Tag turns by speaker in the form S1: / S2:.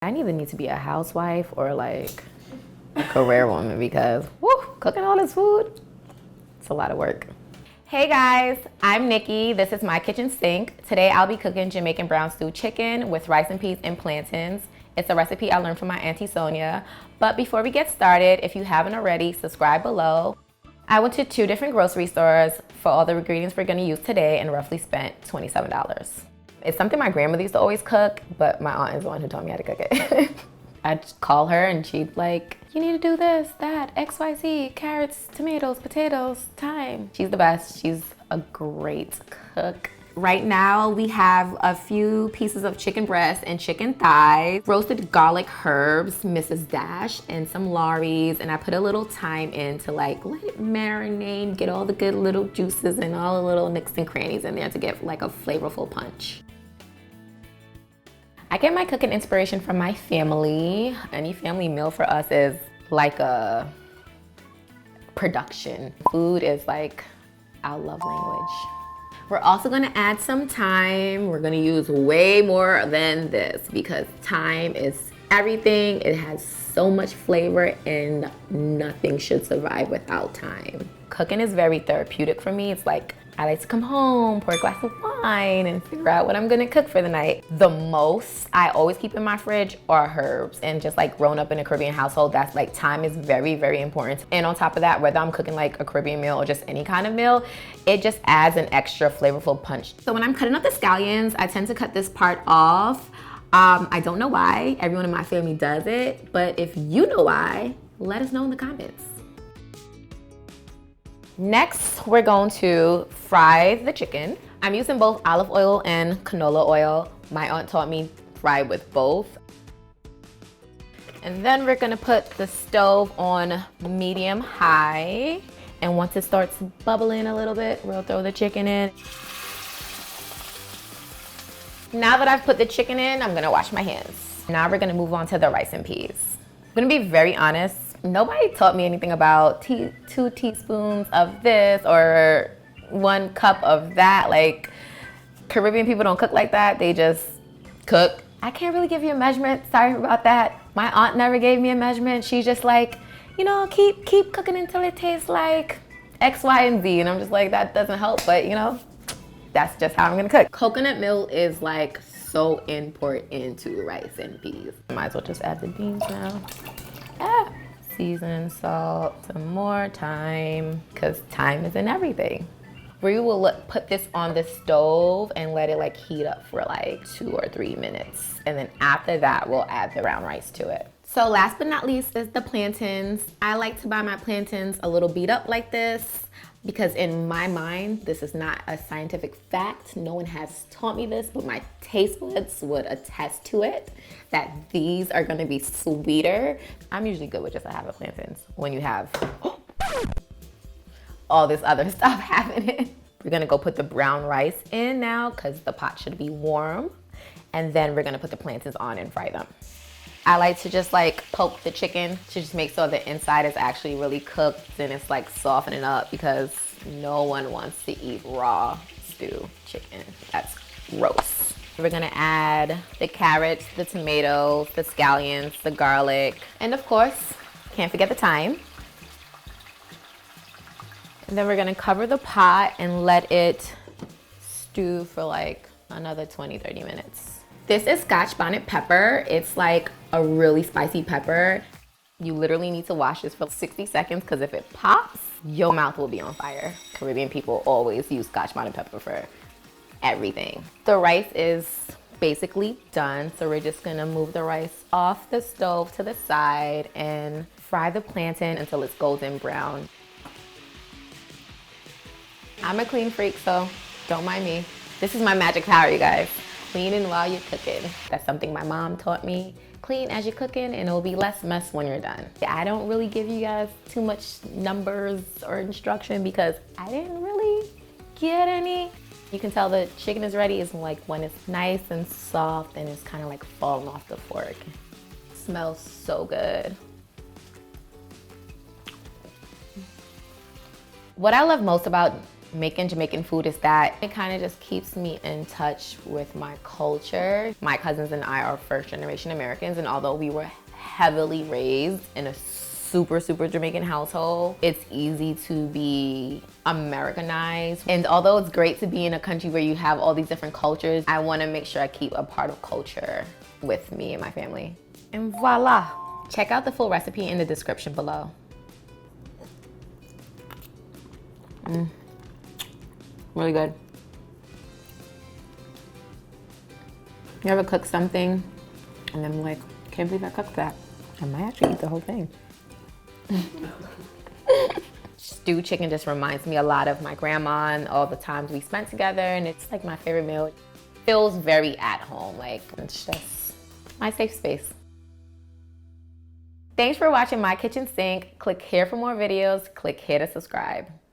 S1: I either need to be a housewife or like a career woman because woo, cooking all this food, it's a lot of work. Hey guys, I'm Nikki. This is my kitchen sink. Today I'll be cooking Jamaican brown stew chicken with rice and peas and plantains. It's a recipe I learned from my Auntie Sonia. But before we get started, if you haven't already, subscribe below. I went to 2 different grocery stores for all the ingredients we're gonna use today and roughly spent $27. It's something my grandmother used to always cook, but my aunt is the one who taught me how to cook it. I'd call her and she'd like, you need to do this, that, XYZ, carrots, tomatoes, potatoes, thyme. She's the best. She's a great cook. Right now we have a few pieces of chicken breast and chicken thighs, roasted garlic herbs, Mrs. Dash, and some Lawry's, and I put a little thyme in to like let it marinate, get all the good little juices and all the little nicks and crannies in there to get like a flavorful punch. I get my cooking inspiration from my family. Any family meal for us is like a production. Food is like our love language. We're also gonna add some thyme. We're gonna use way more than this because thyme is everything. It has so much flavor and nothing should survive without thyme. Cooking is very therapeutic for me. It's like, I like to come home, pour a glass of wine, and figure out what I'm gonna cook for the night. The most I always keep in my fridge are herbs. And just like growing up in a Caribbean household, that's like thyme is very, very important. And on top of that, whether I'm cooking like a Caribbean meal or just any kind of meal, it just adds an extra flavorful punch. So when I'm cutting up the scallions, I tend to cut this part off. I don't know why, everyone in my family does it, but if you know why, let us know in the comments. Next, we're going to fry the chicken. I'm using both olive oil and canola oil. My aunt taught me fry with both. And then we're gonna put the stove on medium high. And once it starts bubbling a little bit, we'll throw the chicken in. Now that I've put the chicken in, I'm gonna wash my hands. Now we're gonna move on to the rice and peas. I'm gonna be very honest. Nobody taught me anything about 2 teaspoons of this or 1 cup of that. Like, Caribbean people don't cook like that. They just cook. I can't really give you a measurement. Sorry about that. My aunt never gave me a measurement. She's just like, you know, keep cooking until it tastes like X, Y, and Z. And I'm just like, that doesn't help, but you know, that's just how I'm gonna cook. Coconut milk is like so important to rice and peas. Might as well just add the beans now. Ah. Season, salt, some more thyme, because thyme is in everything. We will put this on the stove and let it like heat up for like 2 or 3 minutes. And then after that, we'll add the brown rice to it. So last but not least is the plantains. I like to buy my plantains a little beat up like this because in my mind, this is not a scientific fact. No one has taught me this, but my taste buds would attest to it, that these are gonna be sweeter. I'm usually good with just a half of plantains when you have all this other stuff happening. We're gonna go put the brown rice in now because the pot should be warm. And then we're gonna put the plantains on and fry them. I like to just like poke the chicken to just make sure the inside is actually really cooked and it's like softening up because no one wants to eat raw stew chicken. That's gross. We're gonna add the carrots, the tomatoes, the scallions, the garlic, and of course, can't forget the thyme. And then we're gonna cover the pot and let it stew for like another 20-30 minutes. This is Scotch bonnet pepper. It's like a really spicy pepper. You literally need to wash this for 60 seconds because if it pops, your mouth will be on fire. Caribbean people always use Scotch bonnet pepper for everything. The rice is basically done, so we're just gonna move the rice off the stove to the side and fry the plantain until it's golden brown. I'm a clean freak, so don't mind me. This is my magic power, you guys. Cleaning while you're cooking. That's something my mom taught me. Clean as you're cooking and it'll be less mess when you're done. I don't really give you guys too much numbers or instruction because I didn't really get any. You can tell the chicken is ready is like when it's nice and soft and it's kind of like falling off the fork. It smells so good. What I love most about making Jamaican food is that it kind of just keeps me in touch with my culture. My cousins and I are first generation Americans, and although we were heavily raised in a super Jamaican household, it's easy to be Americanized. And although it's great to be in a country where you have all these different cultures, I want to make sure I keep a part of culture with me and my family. And voila! Check out the full recipe in the description below. Really good. You ever cook something and then like, can't believe I cooked that? I might actually eat the whole thing. Stewed chicken just reminds me a lot of my grandma and all the times we spent together, and it's like my favorite meal. It feels very at home, like it's just my safe space. Thanks for watching My Kitchen Sink. Click here for more videos. Click here to subscribe.